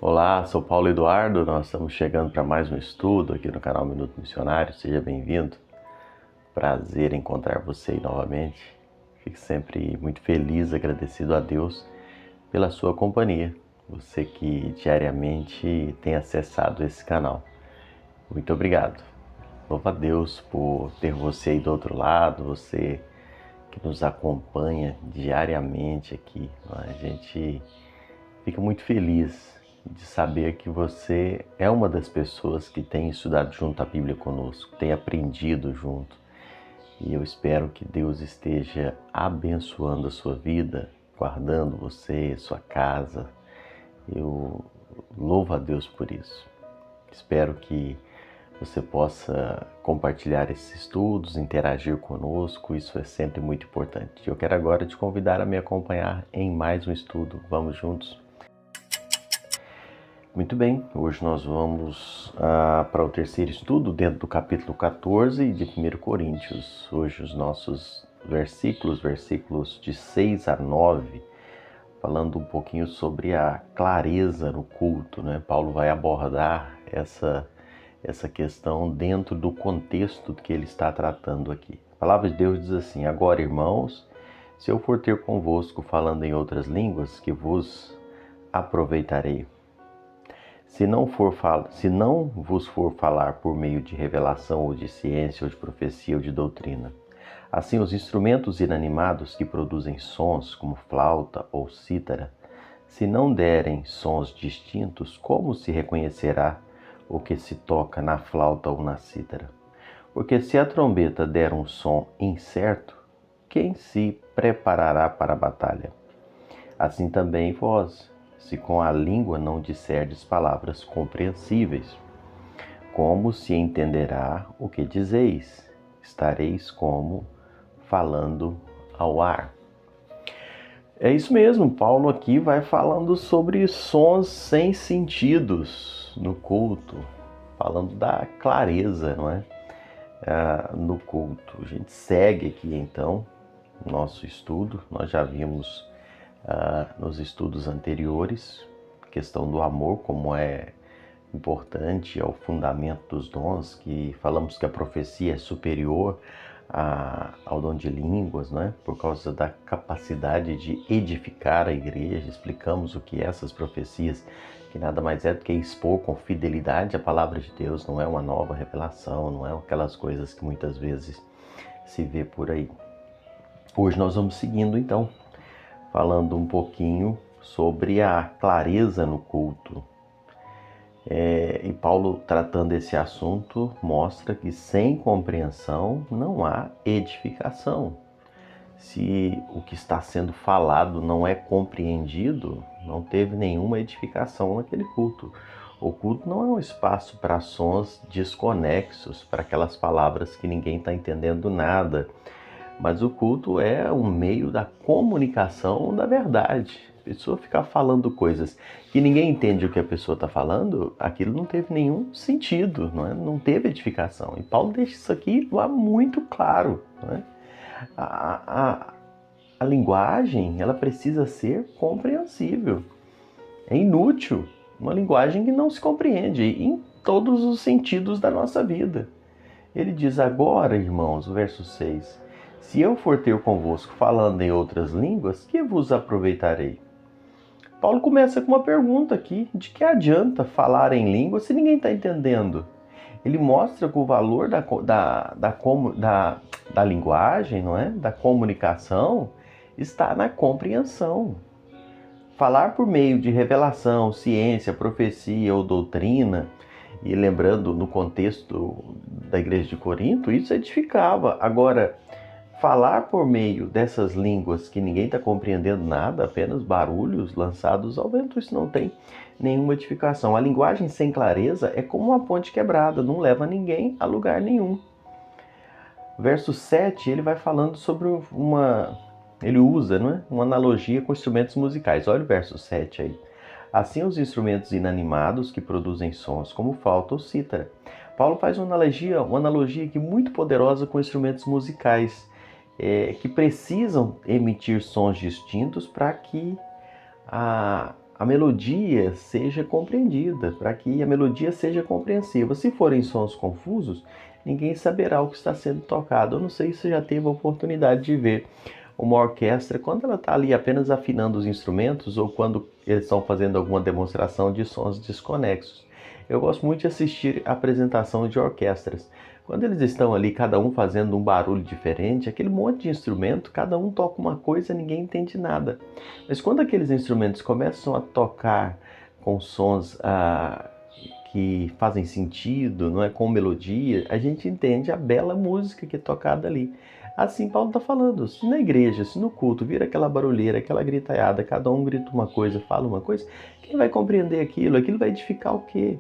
Olá, sou Paulo Eduardo, nós estamos chegando para mais um estudo aqui no canal Minuto Missionário, seja bem-vindo. Prazer em encontrar você novamente. Fico sempre muito feliz, agradecido a Deus pela sua companhia, você que diariamente tem acessado esse canal. Muito obrigado. Louvo a Deus por ter você aí do outro lado, você que nos acompanha diariamente aqui. A gente fica muito feliz de saber que você é uma das pessoas que tem estudado junto à Bíblia conosco, tem aprendido junto. E eu espero que Deus esteja abençoando a sua vida, guardando você, sua casa. Eu louvo a Deus por isso. Espero que você possa compartilhar esses estudos, interagir conosco, isso é sempre muito importante. Eu quero agora te convidar a me acompanhar em mais um estudo. Vamos juntos? Muito bem, hoje nós vamos para o terceiro estudo dentro do capítulo 14 de 1 Coríntios. Hoje os nossos versículos de 6 a 9, falando um pouquinho sobre a clareza no culto, né? Paulo vai abordar essa questão dentro do contexto que ele está tratando aqui. A palavra de Deus diz assim: agora, irmãos, se eu for ter convosco falando em outras línguas, que vos aproveitarei. Se não vos for falar por meio de revelação ou de ciência ou de profecia ou de doutrina. Assim, os instrumentos inanimados que produzem sons, como flauta ou cítara, se não derem sons distintos, como se reconhecerá o que se toca na flauta ou na cítara? Porque se a trombeta der um som incerto, quem se preparará para a batalha? Assim também vós, se com a língua não disserdes palavras compreensíveis, como se entenderá o que dizeis? Estareis como falando ao ar. É isso mesmo, Paulo aqui vai falando sobre sons sem sentidos no culto, falando da clareza, não é? No culto. A gente segue aqui então nosso estudo, nós já vimos nos estudos anteriores, a questão do amor, como é importante, é o fundamento dos dons, que falamos que a profecia é superior ao dom de línguas, né? Por causa da capacidade de edificar a igreja. Explicamos o que é essas profecias, que nada mais é do que expor com fidelidade a palavra de Deus, não é uma nova revelação, não é aquelas coisas que muitas vezes se vê por aí. Hoje nós vamos seguindo então, falando um pouquinho sobre a clareza no culto. E Paulo, tratando esse assunto, mostra que sem compreensão não há edificação. Se o que está sendo falado não é compreendido, não teve nenhuma edificação naquele culto. O culto não é um espaço para sons desconexos, para aquelas palavras que ninguém está entendendo nada. Mas o culto é um meio da comunicação da verdade. A pessoa ficar falando coisas que ninguém entende o que a pessoa está falando, aquilo não teve nenhum sentido, não é? Não teve edificação. E Paulo deixa isso aqui lá muito claro. Não é? A linguagem, ela precisa ser compreensível. É inútil uma linguagem que não se compreende em todos os sentidos da nossa vida. Ele diz agora, irmãos, o verso 6, se eu for ter convosco falando em outras línguas, que vos aproveitarei? Paulo começa com uma pergunta aqui, de que adianta falar em língua se ninguém está entendendo? Ele mostra que o valor da linguagem, não é? Da comunicação, está na compreensão. Falar por meio de revelação, ciência, profecia ou doutrina, e lembrando no contexto da igreja de Corinto, isso edificava. Agora, falar por meio dessas línguas que ninguém está compreendendo nada, apenas barulhos lançados ao vento, isso não tem nenhuma edificação. A linguagem sem clareza é como uma ponte quebrada, não leva ninguém a lugar nenhum. Verso 7, ele vai falando sobre ele usa, não é? Uma analogia com instrumentos musicais. Olha o verso 7 aí. Assim, os instrumentos inanimados que produzem sons, como flauta ou cítara. Paulo faz uma analogia aqui muito poderosa com instrumentos musicais, que precisam emitir sons distintos para que a a melodia seja compreendida, para que a melodia seja compreensiva. Se forem sons confusos, ninguém saberá o que está sendo tocado. Eu não sei se você já teve a oportunidade de ver uma orquestra, quando ela está ali apenas afinando os instrumentos ou quando eles estão fazendo alguma demonstração de sons desconexos. Eu gosto muito de assistir a apresentação de orquestras. Quando eles estão ali, cada um fazendo um barulho diferente, aquele monte de instrumento, cada um toca uma coisa, ninguém entende nada. Mas quando aqueles instrumentos começam a tocar com sons que fazem sentido, não é, com melodia, a gente entende a bela música que é tocada ali. Assim Paulo está falando, se na igreja, se no culto vira aquela barulheira, aquela gritaiada, cada um grita uma coisa, fala uma coisa, quem vai compreender aquilo? Aquilo vai edificar o quê?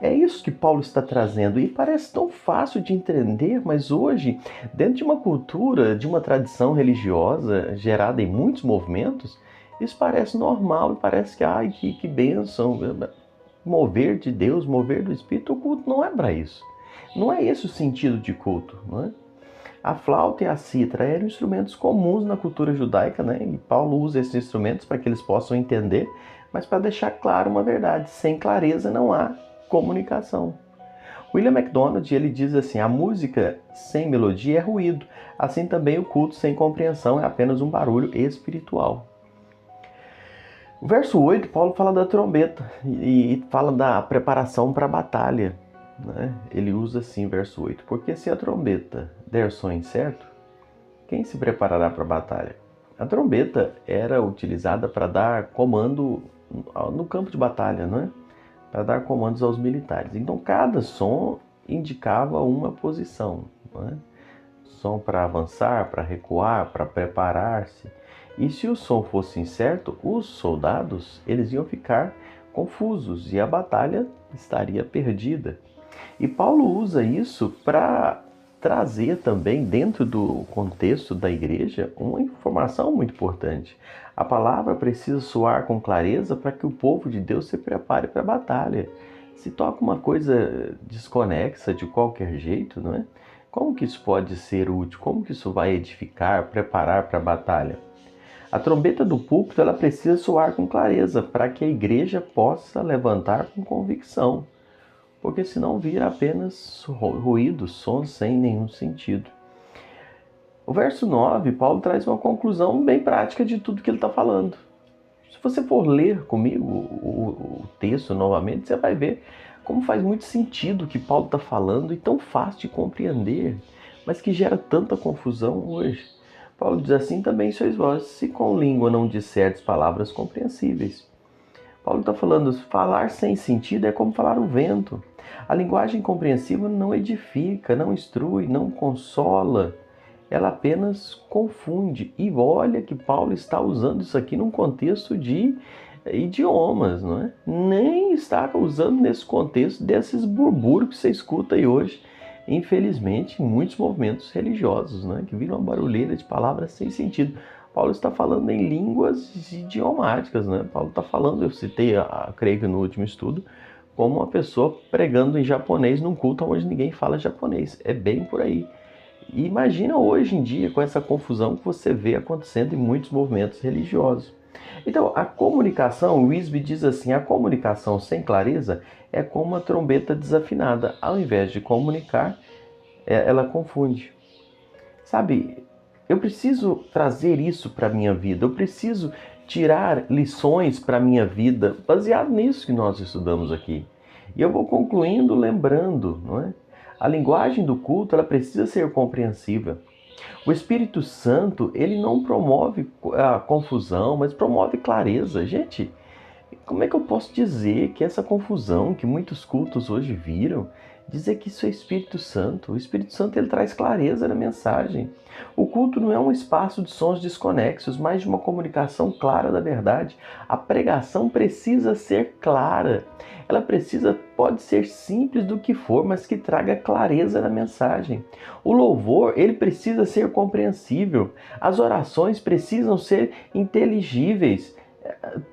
É isso que Paulo está trazendo e parece tão fácil de entender, mas hoje, dentro de uma cultura, de uma tradição religiosa gerada em muitos movimentos, isso parece normal e parece que, ai, que bênção, mover de Deus, mover do Espírito. O culto não é para isso. Não é esse o sentido de culto, não é? A flauta e a cítara eram instrumentos comuns na cultura judaica, né? E Paulo usa esses instrumentos para que eles possam entender, mas para deixar claro uma verdade: sem clareza não há comunicação. William MacDonald, ele diz assim: a música sem melodia é ruído, assim também o culto sem compreensão é apenas um barulho espiritual. O verso 8, Paulo fala da trombeta e fala da preparação para a batalha. Né? Ele usa assim, verso 8: porque se a trombeta der som incerto, quem se preparará para a batalha? A trombeta era utilizada para dar comando no campo de batalha, não é? Para dar comandos aos militares. Então cada som indicava uma posição, não é? Som para avançar, para recuar, para preparar-se. E se o som fosse incerto, os soldados eles iam ficar confusos e a batalha estaria perdida. E Paulo usa isso para trazer também, dentro do contexto da igreja, uma informação muito importante. A palavra precisa soar com clareza para que o povo de Deus se prepare para a batalha. Se toca uma coisa desconexa de qualquer jeito, não é? Como que isso pode ser útil? Como que isso vai edificar, preparar para a batalha? A trombeta do púlpito ela precisa soar com clareza para que a igreja possa levantar com convicção, porque senão vira apenas ruído, sons sem nenhum sentido. O verso 9, Paulo traz uma conclusão bem prática de tudo que ele está falando. Se você for ler comigo o texto novamente, você vai ver como faz muito sentido o que Paulo está falando e tão fácil de compreender, mas que gera tanta confusão hoje. Paulo diz assim: também sois vós, se com língua não disserdes palavras compreensíveis. Paulo está falando, falar sem sentido é como falar o vento. A linguagem compreensiva não edifica, não instrui, não consola. Ela apenas confunde. E olha que Paulo está usando isso aqui num contexto de idiomas, não é? Nem está usando nesse contexto desses burburos que você escuta aí hoje, infelizmente, em muitos movimentos religiosos, né? Que viram uma barulheira de palavras sem sentido. Paulo está falando em línguas idiomáticas, né? Paulo está falando, eu citei, creio que no último estudo, como uma pessoa pregando em japonês num culto onde ninguém fala japonês. É bem por aí. E imagina hoje em dia com essa confusão que você vê acontecendo em muitos movimentos religiosos. Então, a comunicação, o Wisby diz assim, a comunicação sem clareza é como uma trombeta desafinada. Ao invés de comunicar, ela confunde. Sabe, eu preciso trazer isso para a minha vida, eu preciso tirar lições para a minha vida, baseado nisso que nós estudamos aqui. E eu vou concluindo lembrando, não é? A linguagem do culto, ela precisa ser compreensiva. O Espírito Santo, ele não promove a confusão, mas promove clareza. Gente, como é que eu posso dizer que essa confusão que muitos cultos hoje viram, dizer que isso é Espírito Santo? O Espírito Santo ele traz clareza na mensagem. O culto não é um espaço de sons desconexos, mas de uma comunicação clara da verdade. A pregação precisa ser clara. Ela pode ser simples do que for, mas que traga clareza na mensagem. O louvor, ele precisa ser compreensível. As orações precisam ser inteligíveis.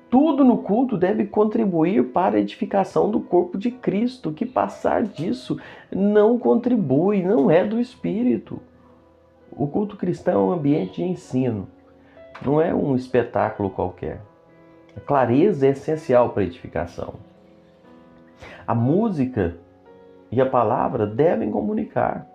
Tudo no culto deve contribuir para a edificação do corpo de Cristo. O que passar disso não contribui, não é do Espírito. O culto cristão é um ambiente de ensino, não é um espetáculo qualquer. A clareza é essencial para a edificação. A música e a palavra devem comunicar.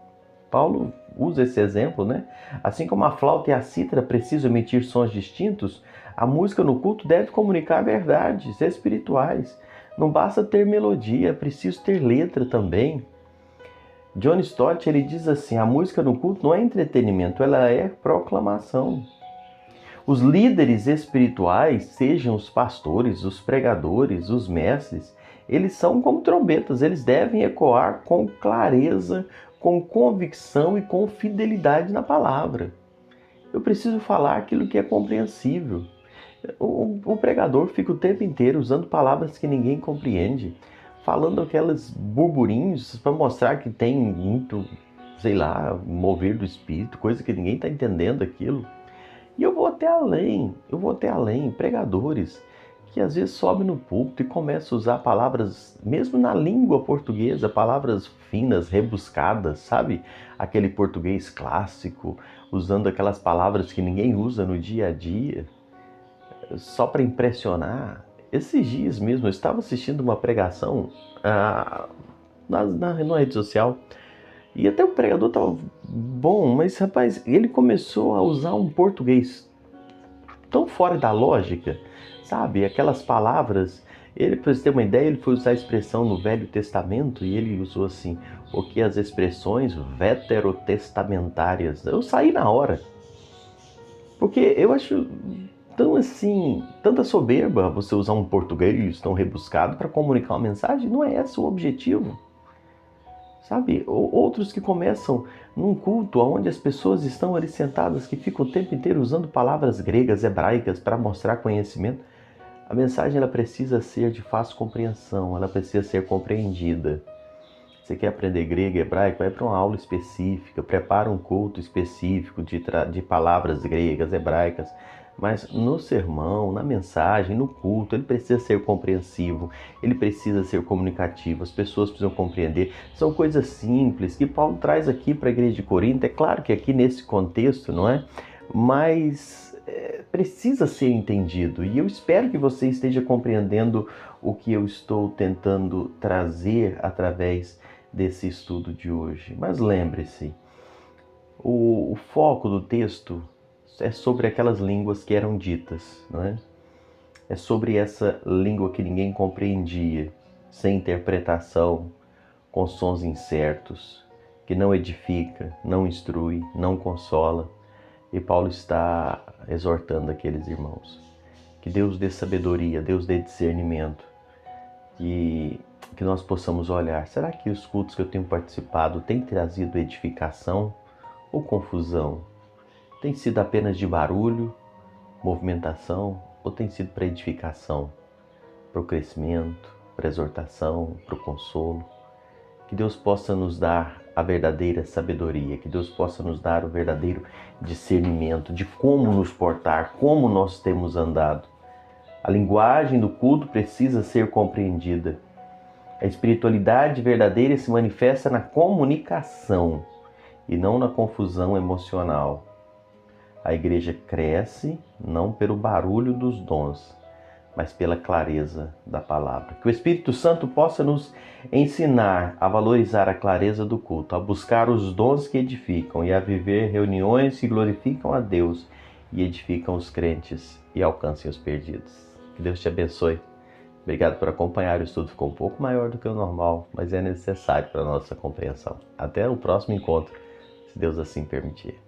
Paulo usa esse exemplo, né? Assim como a flauta e a cítara precisam emitir sons distintos, a música no culto deve comunicar verdades espirituais. Não basta ter melodia, é preciso ter letra também. John Stott, ele diz assim: a música no culto não é entretenimento, ela é proclamação. Os líderes espirituais, sejam os pastores, os pregadores, os mestres, eles são como trombetas, eles devem ecoar com clareza, com convicção e com fidelidade na palavra. Eu preciso falar aquilo que é compreensível. O pregador fica o tempo inteiro usando palavras que ninguém compreende, falando aqueles burburinhos para mostrar que tem muito, sei lá, mover do espírito, coisa que ninguém está entendendo aquilo. E eu vou até além, pregadores que às vezes sobem no púlpito e começam a usar palavras, mesmo na língua portuguesa, palavras finas, rebuscadas, sabe? Aquele português clássico, usando aquelas palavras que ninguém usa no dia a dia, só para impressionar. Esses dias mesmo, eu estava assistindo uma pregação na rede social, e até o pregador estava bom, mas rapaz, ele começou a usar um português tão fora da lógica, sabe? Aquelas palavras, para você ter uma ideia, ele foi usar a expressão no Velho Testamento e ele usou assim, o que as expressões veterotestamentárias. Eu saí na hora, porque eu acho tão assim, tanta soberba você usar um português tão rebuscado para comunicar uma mensagem. Não é esse o objetivo. Sabe, outros que começam num culto onde as pessoas estão ali sentadas, que ficam o tempo inteiro usando palavras gregas, hebraicas para mostrar conhecimento. A mensagem ela precisa ser de fácil compreensão, ela precisa ser compreendida. Você quer aprender grego e hebraico? Vai para uma aula específica, prepara um culto específico de palavras gregas, hebraicas. Mas no sermão, na mensagem, no culto, ele precisa ser compreensivo, ele precisa ser comunicativo, as pessoas precisam compreender. São coisas simples que Paulo traz aqui para a igreja de Corinto. É claro que aqui nesse contexto, não é? Mas precisa ser entendido. E eu espero que você esteja compreendendo o que eu estou tentando trazer através desse estudo de hoje. Mas lembre-se, o foco do texto é sobre aquelas línguas que eram ditas, não é? É sobre essa língua que ninguém compreendia, sem interpretação, com sons incertos, que não edifica, não instrui, não consola. E Paulo está exortando aqueles irmãos. Que Deus dê sabedoria, Deus dê discernimento, que nós possamos olhar, será que os cultos que eu tenho participado têm trazido edificação ou confusão? Tem sido apenas de barulho, movimentação, ou tem sido para edificação, para o crescimento, para a exortação, para o consolo? Que Deus possa nos dar a verdadeira sabedoria, que Deus possa nos dar o verdadeiro discernimento de como nos portar, como nós temos andado. A linguagem do culto precisa ser compreendida. A espiritualidade verdadeira se manifesta na comunicação e não na confusão emocional. A igreja cresce não pelo barulho dos dons, mas pela clareza da palavra. Que o Espírito Santo possa nos ensinar a valorizar a clareza do culto, a buscar os dons que edificam e a viver reuniões que glorificam a Deus e edificam os crentes e alcancem os perdidos. Que Deus te abençoe. Obrigado por acompanhar. O estudo ficou um pouco maior do que o normal, mas é necessário para a nossa compreensão. Até o próximo encontro, se Deus assim permitir.